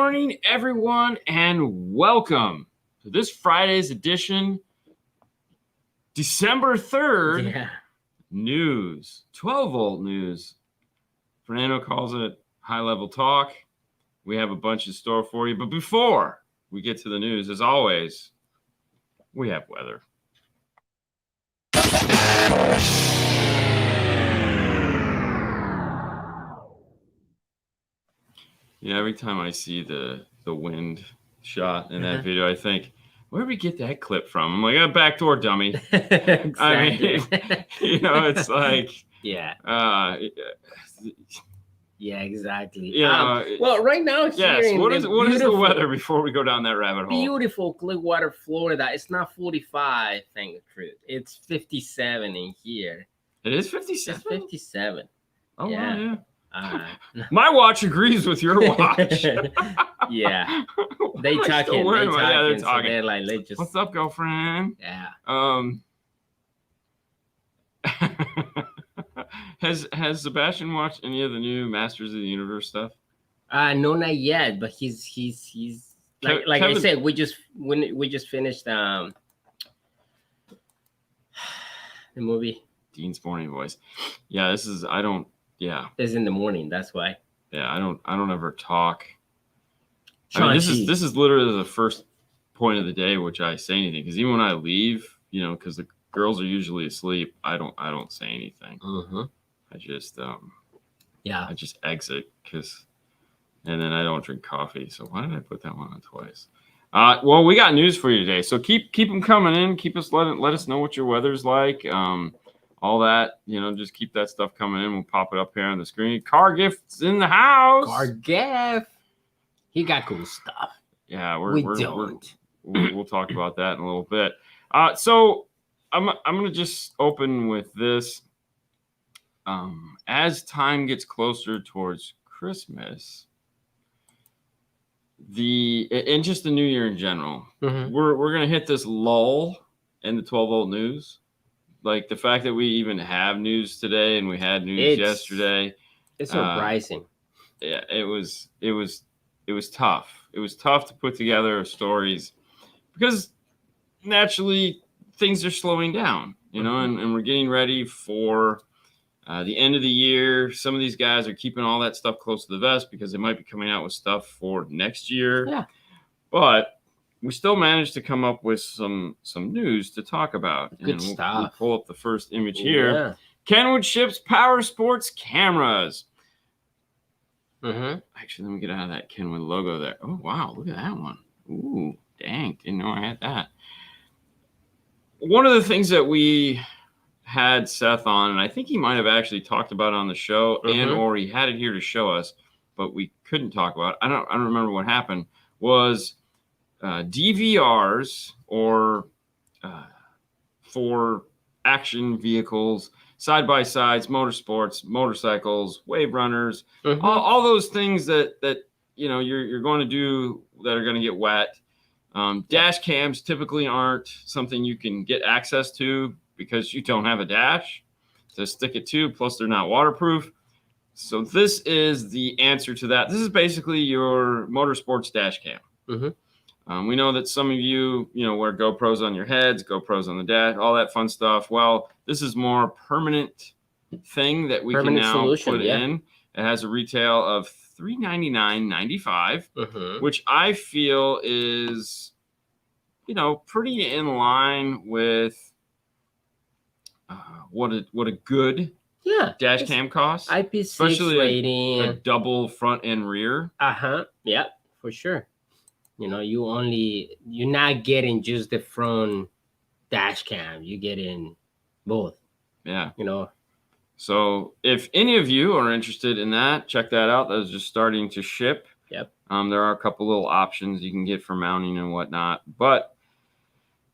morning, everyone, and welcome to this Friday's edition, December 3rd, news, 12-volt news. Fernando calls it high-level talk. We have a bunch in store for you, but before we get to the news, as always, we have weather. Yeah, every time I see the wind shot in that video, I think, where did we get that clip from? I'm like, a backdoor dummy. Exactly. I mean, it's like, yeah, exactly. Well, right now, yes. What is the weather before we go down that rabbit hole? Beautiful Clearwater, Florida. It's not 45. Thank the truth. It's 57 in here. It is 57. It's 57. Oh yeah. Wow, yeah. My watch agrees with your watch. Yeah, they talking. Yeah, they're talking. So they're like, let's just. What's up, girlfriend? Yeah. Has Sebastian watched any of the new Masters of the Universe stuff? No, not yet. But he's like Kevin, I said, we just finished the movie. Dean's Morning Voice. Yeah, this is Yeah, it's in the morning. That's why. Yeah, I don't ever talk. I mean, this is literally the first point of the day which I say anything, because even when I leave, because the girls are usually asleep, I don't say anything. I just I just exit and then I don't drink coffee. So why did I put that one on twice? Well, we got news for you today, so keep them coming in. Let us know what your weather's like. All that, just keep that stuff coming in. We'll pop it up here on the screen. Car Gift's in the house. Car Gift. He got cool stuff. Yeah, we'll talk about that in a little bit. So I'm gonna just open with this. As time gets closer towards Christmas, and just the new year in general, we're gonna hit this lull in the 12-volt news. Like the fact that we even have news today, and we had news yesterday. It's surprising. Yeah, it was tough. It was tough to put together stories because naturally things are slowing down, and we're getting ready for the end of the year. Some of these guys are keeping all that stuff close to the vest because they might be coming out with stuff for next year. Yeah, but we still managed to come up with some news to talk about. Good stuff. We'll pull up the first image here. Yeah. Kenwood ships power sports cameras. Actually, let me get out of that Kenwood logo there. Oh, wow. Look at that one. Ooh, dang. Didn't know I had that. One of the things that we had Seth on, and I think he might have actually talked about it on the show, or he had it here to show us, but we couldn't talk about it. I don't remember what happened, was DVRs, or for action vehicles, side-by-sides, motorsports, motorcycles, wave runners, all those things that you're going to do that are going to get wet. Dash cams typically aren't something you can get access to because you don't have a dash to stick it to, plus they're not waterproof. So this is the answer to that. This is basically your motorsports dash cam. We know that some of you, wear GoPros on your heads, GoPros on the dash, all that fun stuff. Well, this is more permanent thing that we can now put in. It has a retail of $399.95, which I feel is, pretty in line with what a good dash cam costs. IP6 especially rating, a double front and rear. Yeah, for sure. You're not getting just the front dash cam. You get in both. Yeah. So if any of you are interested in that, check that out. That is just starting to ship. Yep. There are a couple little options you can get for mounting and whatnot. But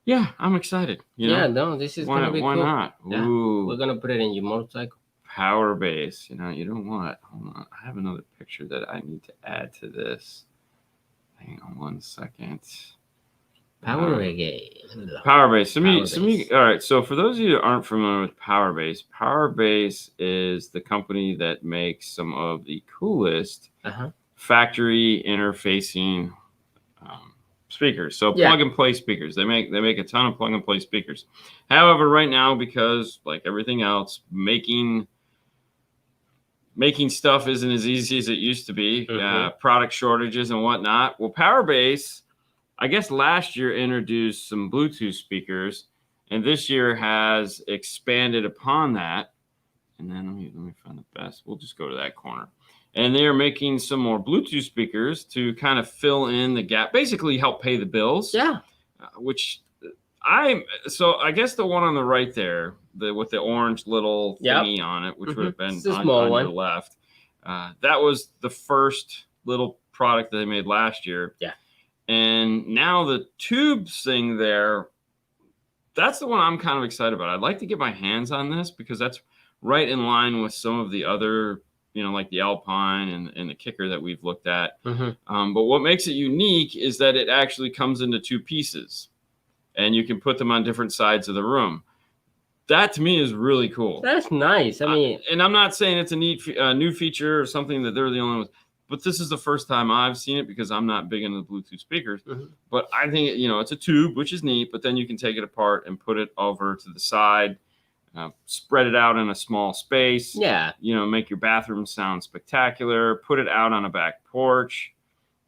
yeah, I'm excited. This is gonna be cool. Why not? Yeah. Ooh. We're gonna put it in your motorcycle. Power base. You know what? Hold on. I have another picture that I need to add to this. Hang on 1 second. Power base. All right. So for those of you that aren't familiar with Power Base is the company that makes some of the coolest factory interfacing speakers. So plug and play speakers. They make a ton of plug and play speakers. However, right now, because like everything else, making stuff isn't as easy as it used to be. Product shortages and whatnot. Well, Powerbase, I guess last year introduced some Bluetooth speakers, and this year has expanded upon that. And then let me find the best. We'll just go to that corner. And they're making some more Bluetooth speakers to kind of fill in the gap, basically help pay the bills. Yeah. I guess the one on the right there, with the orange little thingy on it, which would have been on your left, that was the first little product that they made last year. Yeah. And now the tubes thing there, that's the one I'm kind of excited about. I'd like to get my hands on this because that's right in line with some of the other, like the Alpine and the Kicker that we've looked at. But what makes it unique is that it actually comes into two pieces, and you can put them on different sides of the room. That to me is really cool. That's nice. I mean, and I'm not saying it's a neat new feature or something that they're the only ones, but this is the first time I've seen it because I'm not big into Bluetooth speakers. But I think it's a tube, which is neat. But then you can take it apart and put it over to the side. Spread it out in a small space. Yeah. Make your bathroom sound spectacular. Put it out on a back porch.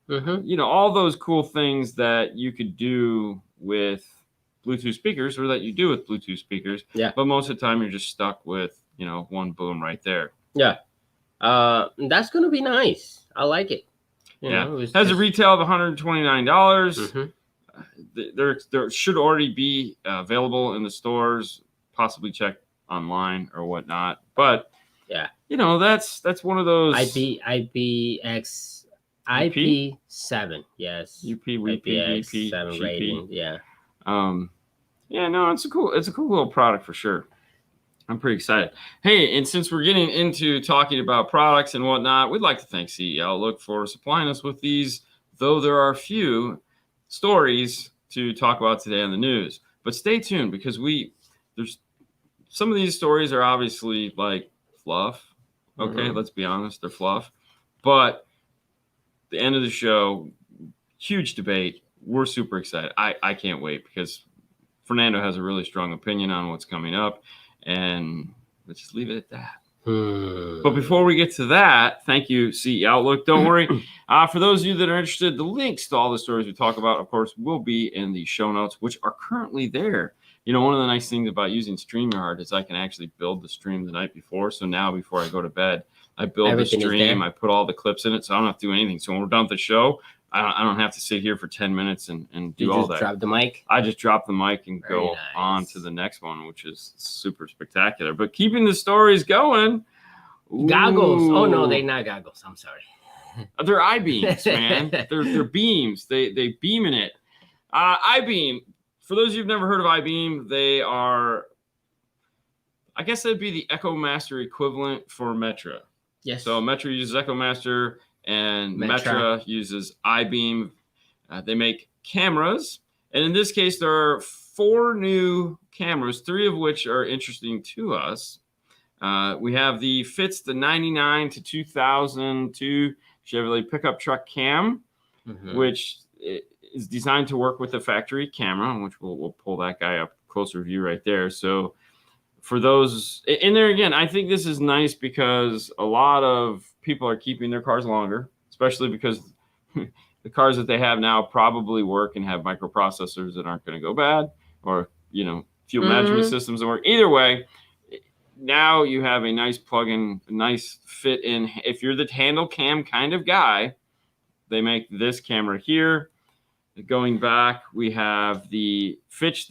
All those cool things that you could do with Bluetooth speakers, or that you do with Bluetooth speakers. Yeah. But most of the time, you're just stuck with one boom right there. Yeah. That's gonna be nice. I like it. It has a retail of $129. There should already be available in the stores. Possibly check online or whatnot, but that's one of those IP7, yes, IP7 rating, it's a cool little product for sure. I'm pretty excited. Hey, and since we're getting into talking about products and whatnot, we'd like to thank CE Outlook for supplying us with these, though there are few stories to talk about today on the news. But stay tuned because there's some of these stories are obviously like fluff. Okay, let's be honest, they're fluff. But the end of the show, huge debate. We're super excited. I can't wait because Fernando has a really strong opinion on what's coming up, and let's just leave it at that. But before we get to that, thank you, CE Outlook. Don't worry. For those of you that are interested, the links to all the stories we talk about, of course, will be in the show notes, which are currently there. One of the nice things about using StreamYard is I can actually build the stream the night before. So now before I go to bed, I build the stream. I put all the clips in it, so I don't have to do anything. So when we're done with the show, I don't have to sit here for 10 minutes and do all that. Drop the mic? I just drop the mic and go on to the next one, which is super spectacular. But keeping the stories going. Goggles. Oh, no, they're not goggles. I'm sorry. They're I-beams, man. They're beams. They beam in it. I-beam. For those of you who've never heard of I-beam, they are, I guess that'd be the EchoMaster equivalent for Metra. Yes. So Metra uses EchoMaster and Metra uses I-beam. They make cameras. And in this case, there are 4 new cameras, 3 of which are interesting to us. We have the 99 to 2002 Chevrolet pickup truck cam, which is designed to work with a factory camera, which we'll pull that guy up, closer view right there. So for those in there, again, I think this is nice because a lot of people are keeping their cars longer, especially because the cars that they have now probably work and have microprocessors that aren't going to go bad, or fuel management systems that work. Either way, now you have a nice plug-in, a nice fit-in. If you're the handle cam kind of guy, they make this camera here. Going back, we have the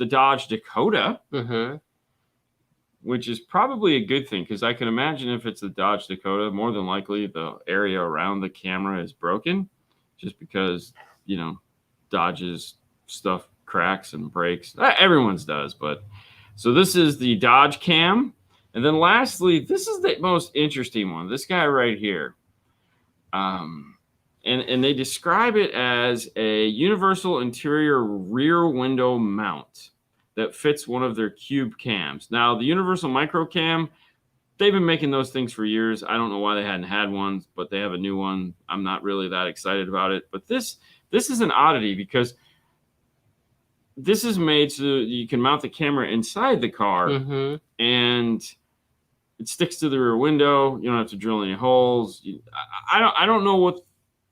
Dodge Dakota, which is probably a good thing because I can imagine if it's the Dodge Dakota, more than likely the area around the camera is broken just because, Dodge's stuff cracks and breaks. Everyone's does, but so this is the Dodge cam. And then lastly, this is the most interesting one. This guy right here. And they describe it as a universal interior rear window mount that fits one of their cube cams. Now, the universal micro cam they've been making those things for years. I don't know why they hadn't had one, but they have a new one. I'm not really that excited about it. But this is an oddity because this is made so you can mount the camera inside the car, and it sticks to the rear window. You don't have to drill any holes. I don't know what,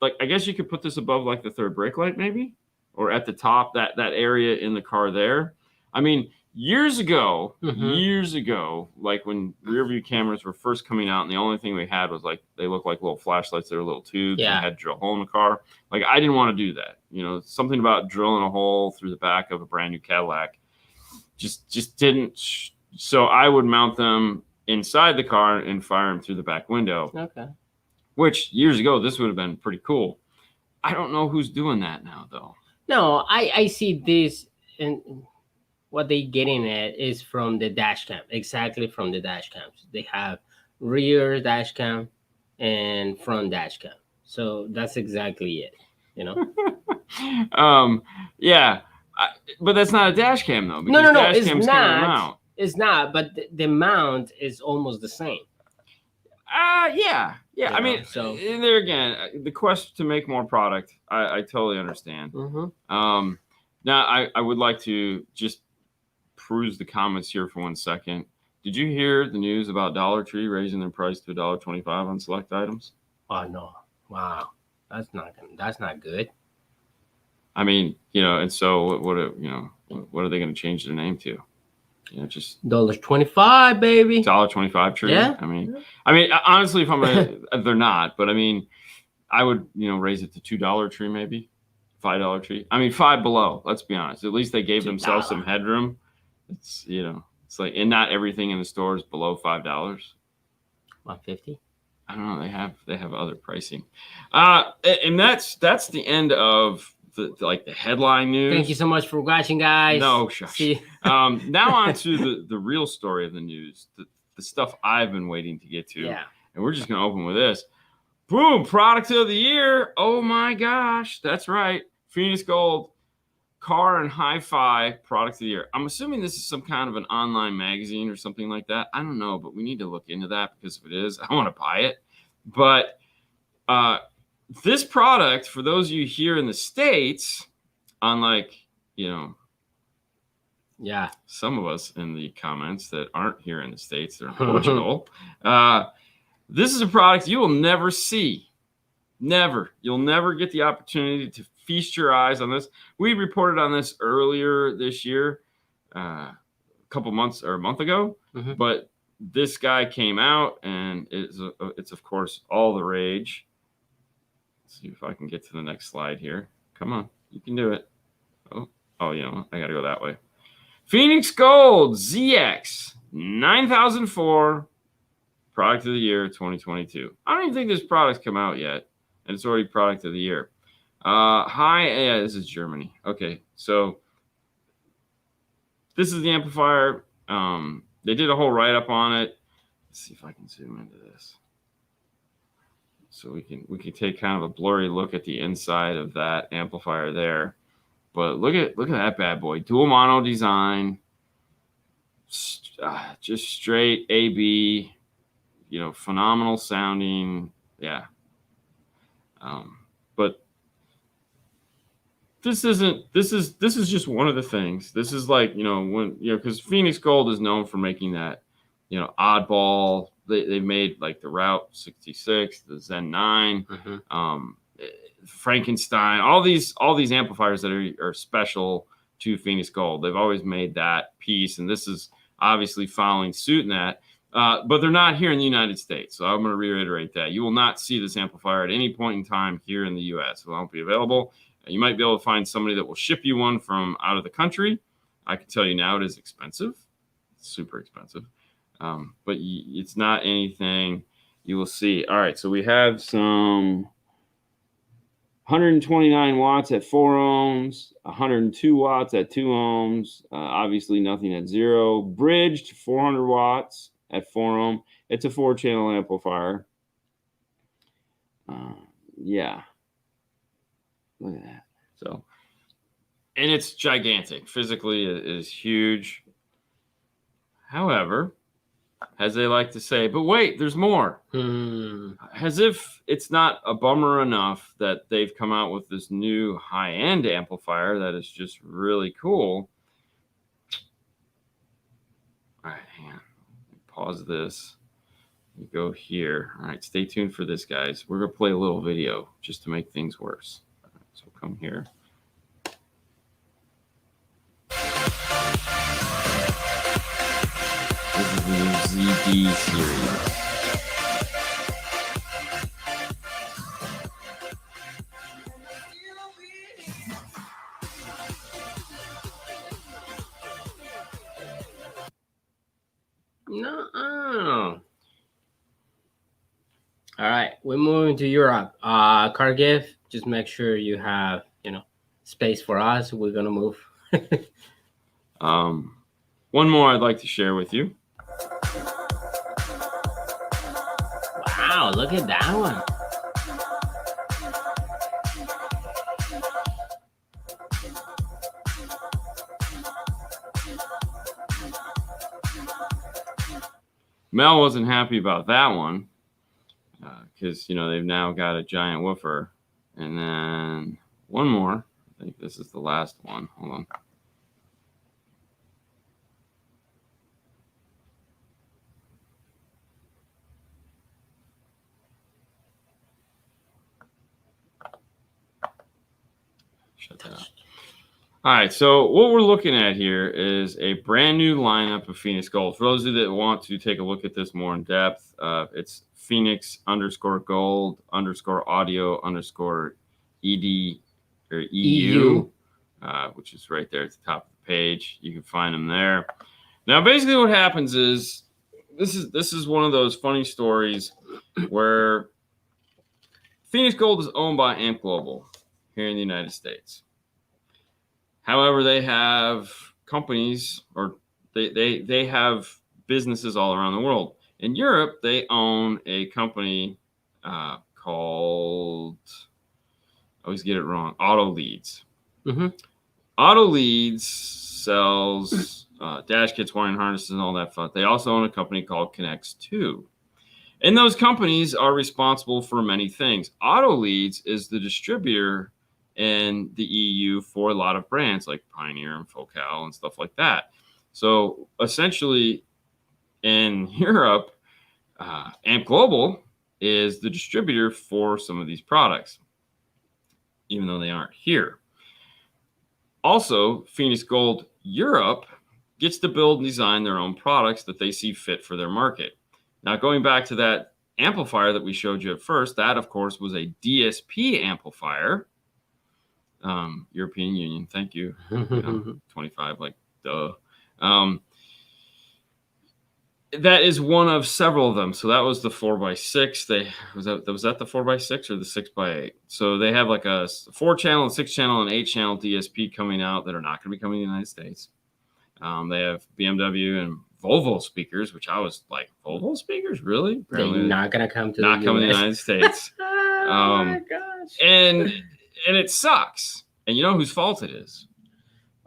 like, I guess you could put this above like the third brake light maybe, or at the top, that area in the car there. I mean, years ago, like when rear view cameras were first coming out, and the only thing we had was like, they looked like little flashlights. They were little tubes. Yeah. And had to drill a hole in the car. Like, I didn't want to do that. You know, something about drilling a hole through the back of a brand new Cadillac just didn't. So I would mount them inside the car and fire them through the back window. Okay. Which years ago, this would have been pretty cool. I don't know who's doing that now, though. No, I see this, and what they getting at is from the dash cam, exactly from the dash cams. They have rear dash cam and front dash cam. So that's exactly it, you know? Yeah. But that's not a dash cam, though. No, dash cam's not. It's not, but the mount is almost the same. Yeah. I mean, so there again, the quest to make more product, I totally understand. Now, I would like to just peruse the comments here for 1 second. Did you hear the news about Dollar Tree raising their price to $1.25 on select items? Oh no! Wow, that's not good. I mean, you know, and so what are they going to change their name to? You know, just $1.25, baby. $1.25 tree. Yeah. I mean, honestly, if they're not, but I mean, I would, raise it to $2 tree, maybe $5 tree. I mean, $5 below. Let's be honest. At least they gave themselves some headroom. It's it's like, and not everything in the store is below $5. $1.50. I don't know. They have other pricing, and that's the end of the headline news. Thank you so much for watching, guys. No, shush. Now on to the real story of the news, the stuff I've been waiting to get to. Yeah. And we're just going to open with this. Boom, product of the year. Oh my gosh, that's right. Phoenix Gold Car and Hi-Fi product of the year. I'm assuming this is some kind of an online magazine or something like that. I don't know, but we need to look into that, because if it is, I want to buy it. But this product, for those of you here in the States, unlike, some of us in the comments that aren't here in the States, they're in Portugal, this is a product you will never see. Never. You'll never get the opportunity to feast your eyes on this. We reported on this earlier this year, a month ago, but this guy came out, and it's of course all the rage. Let's see if I can get to the next slide here. Come on, you can do it. Oh, I gotta go that way. Phoenix Gold ZX 9004 product of the year 2022. I don't even think this product's come out yet, and it's already product of the year. This is Germany. Okay, so this is the amplifier. They did a whole write-up on it. Let's see if I can zoom into this, so we can take kind of a blurry look at the inside of that amplifier there. But look at that bad boy, dual mono design, just straight AB, phenomenal sounding. Yeah. But this is just one of the things. This is like, because Phoenix Gold is known for making that, oddball. They made like the Route 66, the Zen 9, Frankenstein, all these amplifiers that are special to Phoenix Gold. They've always made that piece, and this is obviously following suit in that. But they're not here in the United States, so I'm going to reiterate that. You will not see this amplifier at any point in time here in the U.S. It won't be available. You might be able to find somebody that will ship you one from out of the country. I can tell you now it is expensive. It's super expensive. But it's not anything you will see. All right, so we have some 129 watts at 4 ohms, 102 watts at 2 ohms, obviously nothing at 0. Bridged 400 watts at 4 ohm. It's a 4-channel amplifier. Yeah. Look at that. So, and it's gigantic. Physically, it is huge. However, as they like to say. But wait, there's more. As if it's not a bummer enough that they've come out with this new high-end amplifier that is just really cool. All right, hang on. Pause this. We go here. All right, stay tuned for this, guys. We're going to play a little video just to make things worse. All right, so come here. This is the new ZD series. No. All right, we're moving to Europe. Kharkiv, just make sure you have, space for us. We're gonna move. One more I'd like to share with you. Wow, look at that one. Mel wasn't happy about that one because, they've now got a giant woofer. And then one more. I think this is the last one. Hold on. Shut that up. All right, so what we're looking at here is a brand new lineup of Phoenix Gold. For those of you that want to take a look at this more in depth, it's Phoenix_gold_audio_ED or EU, which is right there at the top of the page. You can find them there. Now, basically, what happens is this is one of those funny stories where Phoenix Gold is owned by Amp Global here in the United States. However, they have companies or they have businesses all around the world. In Europe, they own a company called, I always get it wrong, Auto Leads. Mm-hmm. Auto Leads sells dash kits, wiring harnesses, and all that fun. They also own a company called Connects 2. And those companies are responsible for many things. Auto Leads is the distributor in the EU for a lot of brands like Pioneer and Focal and stuff like that. So essentially in Europe, Amp Global is the distributor for some of these products, even though they aren't here. Also, Phoenix Gold Europe gets to build and design their own products that they see fit for their market. Now, going back to that amplifier that we showed you at first, that, of course, was a DSP amplifier. European Union, thank you. 25, like, duh. That is one of several of them. So that was the 4x6. Was that the 4x6 or the 6x8? So they have like a 4-channel, and 6-channel, and 8-channel DSP coming out that are not going to be coming to the United States. They have BMW and Volvo speakers, which I was like, Volvo speakers, really? Apparently, they're not going to come to the United States. Oh my gosh! And it sucks. And you know whose fault it is?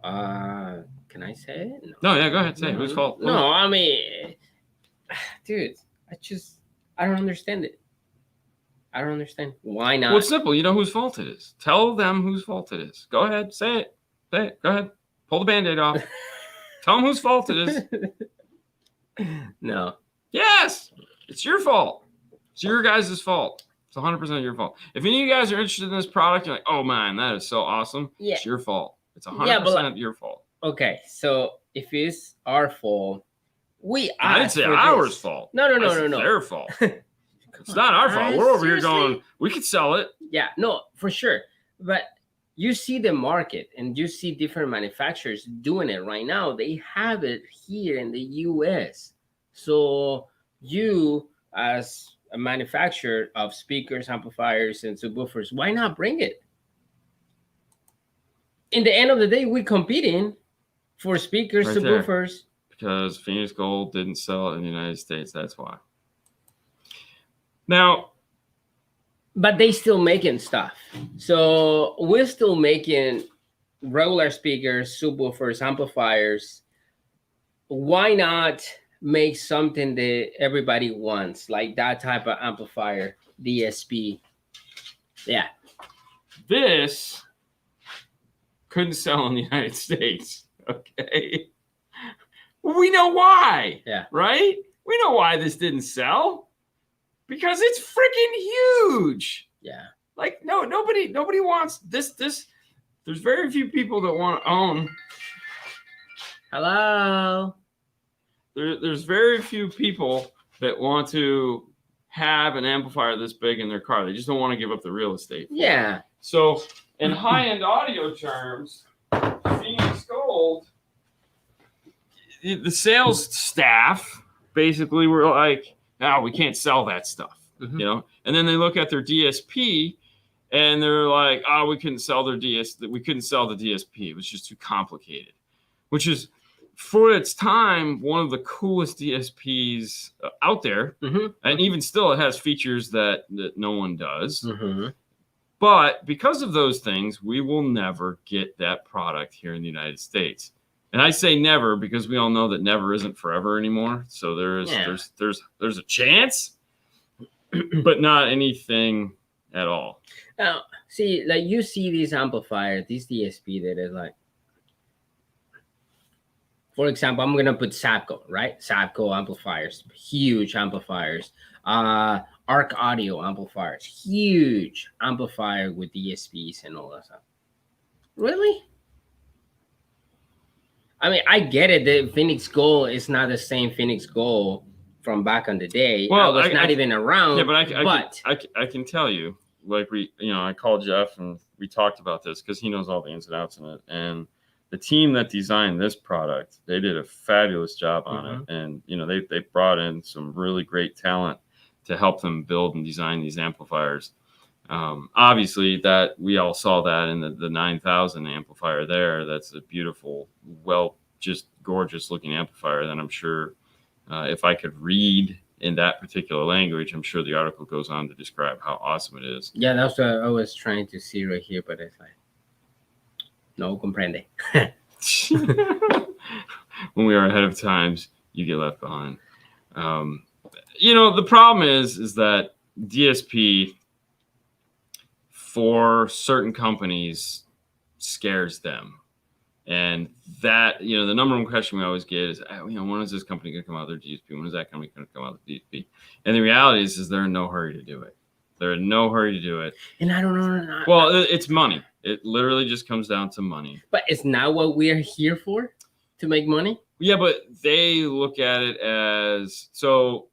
Can I say it? No, yeah, go ahead. Say it. Whose fault? No, I mean, dude, I don't understand it. I don't understand. Why not? Well, it's simple. You know whose fault it is. Tell them whose fault it is. Go ahead. Say it. Say it. Go ahead. Pull the Band-Aid off. Tell them whose fault it is. No. Yes. It's your fault. It's your guys' fault. It's 100% your fault. If any of you guys are interested in this product, you're like, oh, man, that is so awesome. Yeah. It's your fault. It's 100% your fault. Okay. So if it's our fault, I didn't say ours fault. No. Their fault. It's not our fault. We're over here going, we could sell it. Yeah, no, for sure. But you see the market and you see different manufacturers doing it right now. They have it here in the US. So you, as a manufacturer of speakers, amplifiers, and subwoofers, why not bring it? In the end of the day, we're competing for speakers, right subwoofers. There. Because Phoenix Gold didn't sell it in the United States. That's why. Now, but they still making stuff. So we're still making regular speakers, subwoofers, amplifiers. Why not make something that everybody wants, like that type of amplifier, DSP. Yeah. This couldn't sell in the United States. Okay. Well, we know why. Yeah. Right? We know why this didn't sell. Because it's freaking huge. Yeah. Like nobody wants this. There's very few people that want to own. Hello. There's very few people that want to have an amplifier this big in their car. They just don't want to give up the real estate. Yeah. So in high-end audio terms, Phoenix Gold, the sales staff basically were like, "No, we can't sell that stuff," you know. And then they look at their DSP, and they're like, "Oh, we couldn't sell their We couldn't sell the DSP. It was just too complicated," which is, for its time, one of the coolest DSPs out there. And even still, it has features that no one does. But because of those things, we will never get that product here in the United States. And I say never because we all know that never isn't forever anymore. So there's a chance, but not anything at all. Now, see, like you see these amplifiers, these DSP that is like, for example, I'm gonna put Sapco, right? Sapco amplifiers, huge amplifiers. Arc Audio amplifiers, huge amplifier with DSPs and all that stuff. Really? I mean, I get it that Phoenix Gold is not the same Phoenix Gold from back on the day. Well, I was not even around. Yeah, but I can tell you, like I called Jeff and we talked about this because he knows all the ins and outs in it. And the team that designed this product, they did a fabulous job on it. And they brought in some really great talent to help them build and design these amplifiers. Obviously, that we all saw that in the 9000 amplifier there. That's a beautiful, just gorgeous looking amplifier that I'm sure if I could read in that particular language, I'm sure the article goes on to describe how awesome it is. Yeah, that's what I was trying to see right here, but it's like, no comprende. When we are ahead of times, you get left behind. The problem is that DSP for certain companies scares them. And that, the number one question we always get is, when is this company going to come out with their DSP? When is that company going to come out with DSP? And the reality is they're in no hurry to do it. They're in no hurry to do it. And I don't know. Well, it's money. It literally just comes down to money. But it's not what we're here for, to make money? Yeah, but they look at it as, so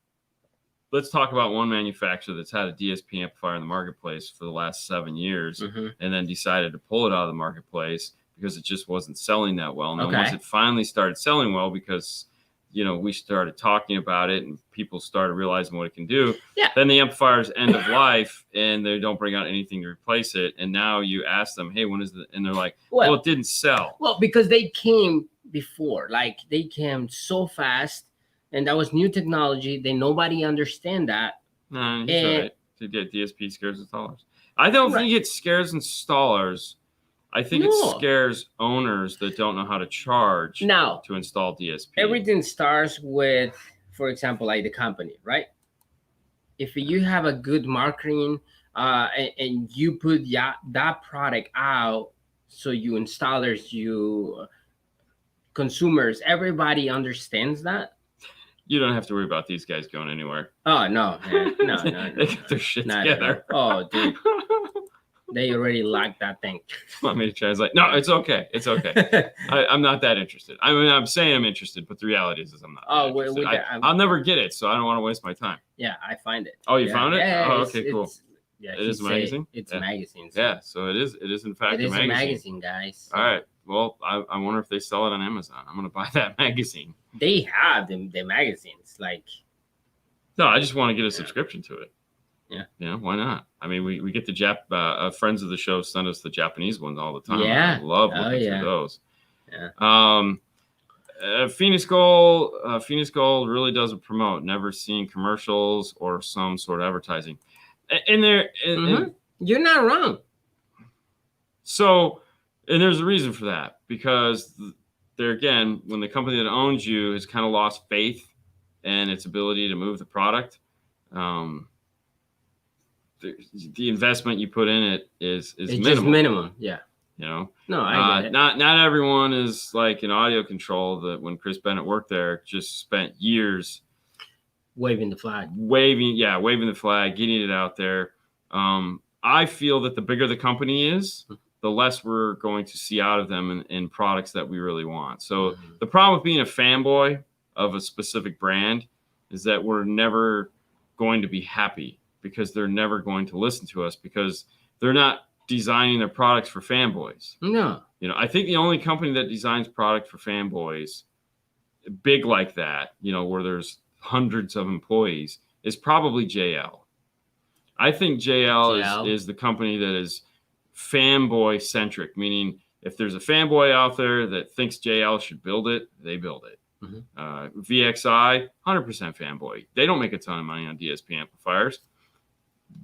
let's talk about one manufacturer that's had a DSP amplifier in the marketplace for the last 7 years and then decided to pull it out of the marketplace because it just wasn't selling that well. And then once it finally started selling well, because we started talking about it and people started realizing what it can do. Yeah. Then the amplifier's end of life and they don't bring out anything to replace it. And now you ask them, hey, when is it? And they're like, well, it didn't sell. Well, because they came before, like they came so fast and that was new technology. Nobody understand that. No, he's right. To get DSP scares installers. I don't think it scares installers. I think it scares owners that don't know how to charge to install DSP. Everything starts with, for example, like the company, right? If you have a good marketing and you put that product out, so you installers, you consumers, everybody understands that. You don't have to worry about these guys going anywhere. Oh, no, man. No. They get their shit together. Oh, dude. They already like that thing. Want me to translate? No, it's okay. It's okay. I'm not that interested. I mean, I'm saying I'm interested, but the reality is I'm not. I'll never get it, so I don't want to waste my time. Yeah, I find it. Oh, you found it? Yeah, oh, okay, cool. It is a magazine? It's a magazine. So. Yeah, so it is in fact a magazine. It is a magazine, guys. All right. Well, I wonder if they sell it on Amazon. I'm going to buy that magazine. They have the magazines. No, I just want to get a subscription to it. Yeah. Why not? I mean, we get the friends of the show send us the Japanese ones all the time. Yeah. I love looking through those. Yeah. Phoenix Gold really doesn't promote. Never seen commercials or some sort of advertising. And you're not wrong. So, and there's a reason for that, because there again, when the company that owns you has kind of lost faith and its ability to move the product, the investment you put in it is it's minimal. just minimum. Yeah. No, I get it. Not everyone is like an audio control that when Chris Bennett worked there just spent years waving the flag, waving the flag, getting it out there. I feel that the bigger the company is, the less we're going to see out of them in products that we really want. So the problem with being a fanboy of a specific brand is that we're never going to be happy because they're never going to listen to us because they're not designing their products for fanboys. No. I think the only company that designs product for fanboys, big like that, where there's hundreds of employees, is probably JL. I think JL is the company that is fanboy centric, meaning if there's a fanboy out there that thinks JL should build it, they build it. VXI, 100% fanboy. They don't make a ton of money on DSP amplifiers,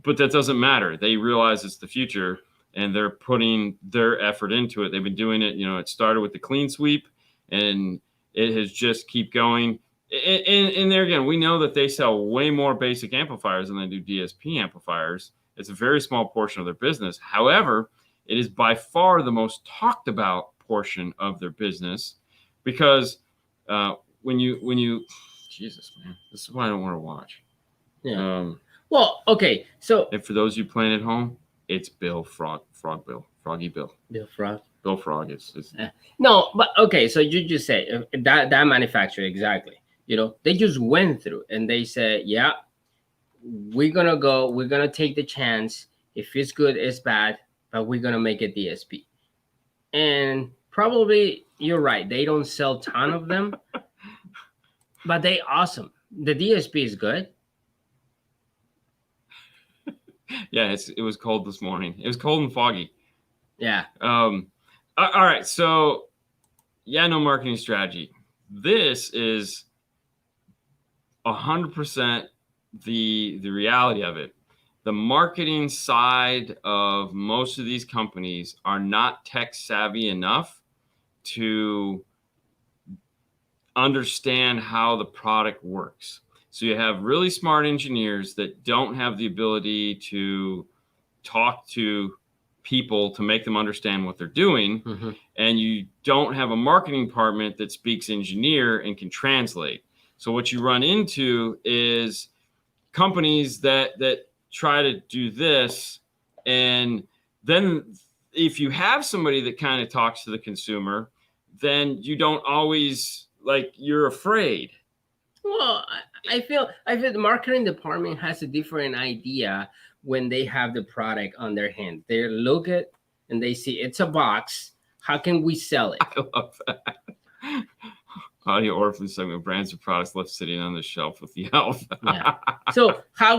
but that doesn't matter. They realize it's the future and they're putting their effort into it. They've been doing it. It started with the clean sweep and it has just keep going. And there again, we know that they sell way more basic amplifiers than they do DSP amplifiers. It's a very small portion of their business. However, it is by far the most talked about portion of their business because when you, Jesus, man, this is why I don't want to watch. Yeah. Well, okay. So, and for those of you playing at home, it's Froggy Bill. Bill Frog. Bill Frog is. No, but okay. So you just say that manufacturer exactly. They just went through and they said, yeah, we're gonna take the chance. If it's good, it's bad, but we're gonna make a DSP. And probably you're right. They don't sell a ton of them, but they awesome. The DSP is good. Yeah, it was cold this morning. It was cold and foggy. Yeah. All right. So, no marketing strategy. This is 100% the reality of it. The marketing side of most of these companies are not tech savvy enough to understand how the product works. So you have really smart engineers that don't have the ability to talk to people to make them understand what they're doing. And you don't have a marketing department that speaks engineer and can translate. So what you run into is companies that try to do this. And then if you have somebody that kind of talks to the consumer, then you don't always you're afraid. Well, I feel the marketing department has a different idea when they have the product on their hand. They look at and they see it's a box. How can we sell it? I love that. Audio Orphan segment, brands or products left sitting on the shelf with the elf. Yeah. So how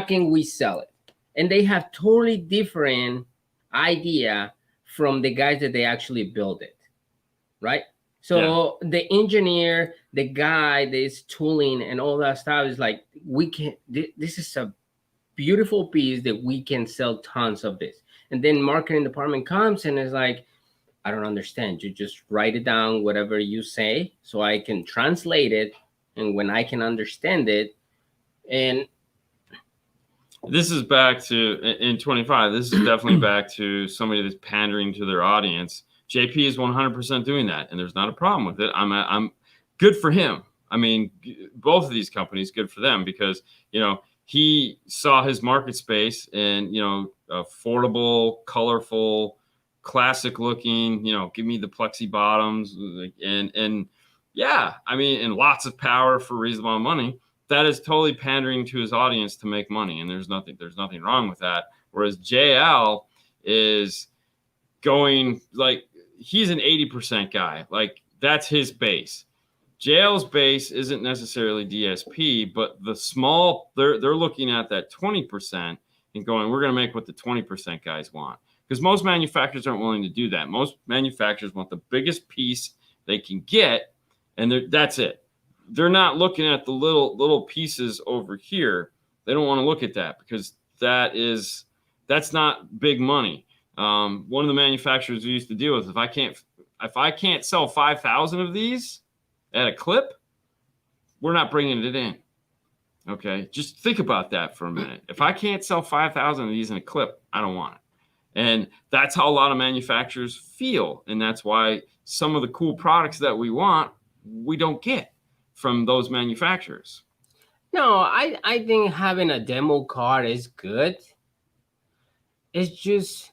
can we sell it? And they have totally different idea from the guys that they actually build it, right? So the engineer, the guy, this tooling and all that stuff is like, this is a beautiful piece that we can sell tons of this. And then marketing department comes and is like, I don't understand. You just write it down, whatever you say, so I can translate it. And when I can understand it, and this is back to in 25, this is definitely back to somebody that's pandering to their audience. JP is 100% doing that, and there's not a problem with it. I'm good for him. I mean, both of these companies, good for them because, he saw his market space and, affordable, colorful, classic looking, give me the plexi bottoms and lots of power for reasonable money. That is totally pandering to his audience to make money. And there's nothing wrong with that. Whereas JL is going he's an 80% guy. That's his base. JL's base isn't necessarily DSP, but the small, they're looking at that 20% and going, we're going to make what the 20% guys want. Because most manufacturers aren't willing to do that. Most manufacturers want the biggest piece they can get, and that's it. They're not looking at the little pieces over here. They don't want to look at that because that's not big money. One of the manufacturers we used to deal with, if I can't sell 5,000 of these at a clip, we're not bringing it in. Okay, just think about that for a minute. If I can't sell 5,000 of these in a clip, I don't want it. And that's how a lot of manufacturers feel. And that's why some of the cool products that we want, we don't get from those manufacturers. No, I think having a demo car is good. It's just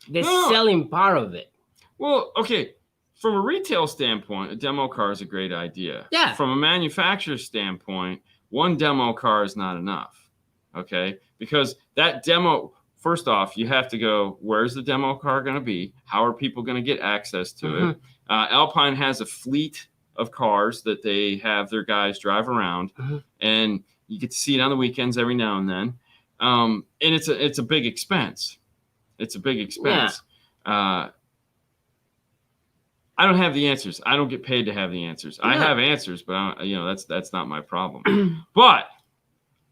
the selling part of it. Well, okay. From a retail standpoint, a demo car is a great idea. Yeah. From a manufacturer standpoint, one demo car is not enough. Okay. Because that demo, first off, you have to go, where's the demo car going to be? How are people going to get access to it? Alpine has a fleet of cars that they have their guys drive around, and you get to see it on the weekends every now and then. And it's a big expense. It's a big expense. Yeah. I don't have the answers. I don't get paid to have the answers. Yeah. I have answers, but that's not my problem. But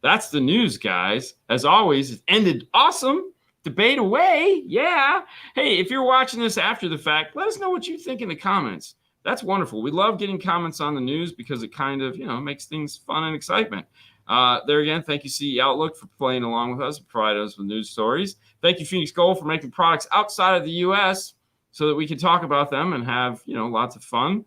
that's the news, guys. As always, it ended awesome. Debate away. Yeah. Hey, if you're watching this after the fact, let us know what you think in the comments. That's wonderful. We love getting comments on the news because it kind of, makes things fun and excitement. There again, thank you, CE Outlook, for playing along with us and providing us with news stories. Thank you, Phoenix Gold, for making products outside of the U.S. so that we can talk about them and have, lots of fun.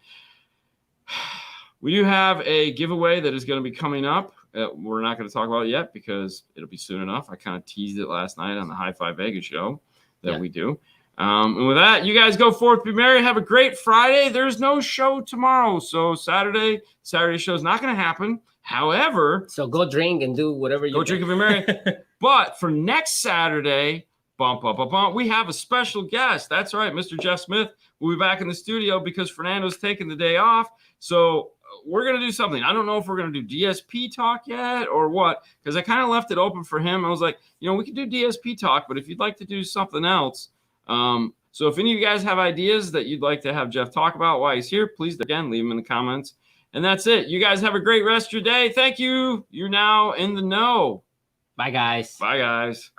We do have a giveaway that is going to be coming up. We're not going to talk about it yet because it'll be soon enough. I kind of teased it last night on the High Five Vegas show that we do. And with that, you guys go forth, be merry, have a great Friday. There's no show tomorrow. So Saturday show is not going to happen. However, so go drink and do whatever you go drink and be merry. But for next Saturday, we have a special guest. That's right. Mr. Jeff Smith will be back in the studio because Fernando's taking the day off. So we're going to do something. I don't know if we're going to do DSP talk yet or what, because I kind of left it open for him. I was like, we could do DSP talk, but if you'd like to do something else. So if any of you guys have ideas that you'd like to have Jeff talk about while he's here, please, again, leave them in the comments. And that's it. You guys have a great rest of your day. Thank you. You're now in the know. Bye, guys. Bye, guys.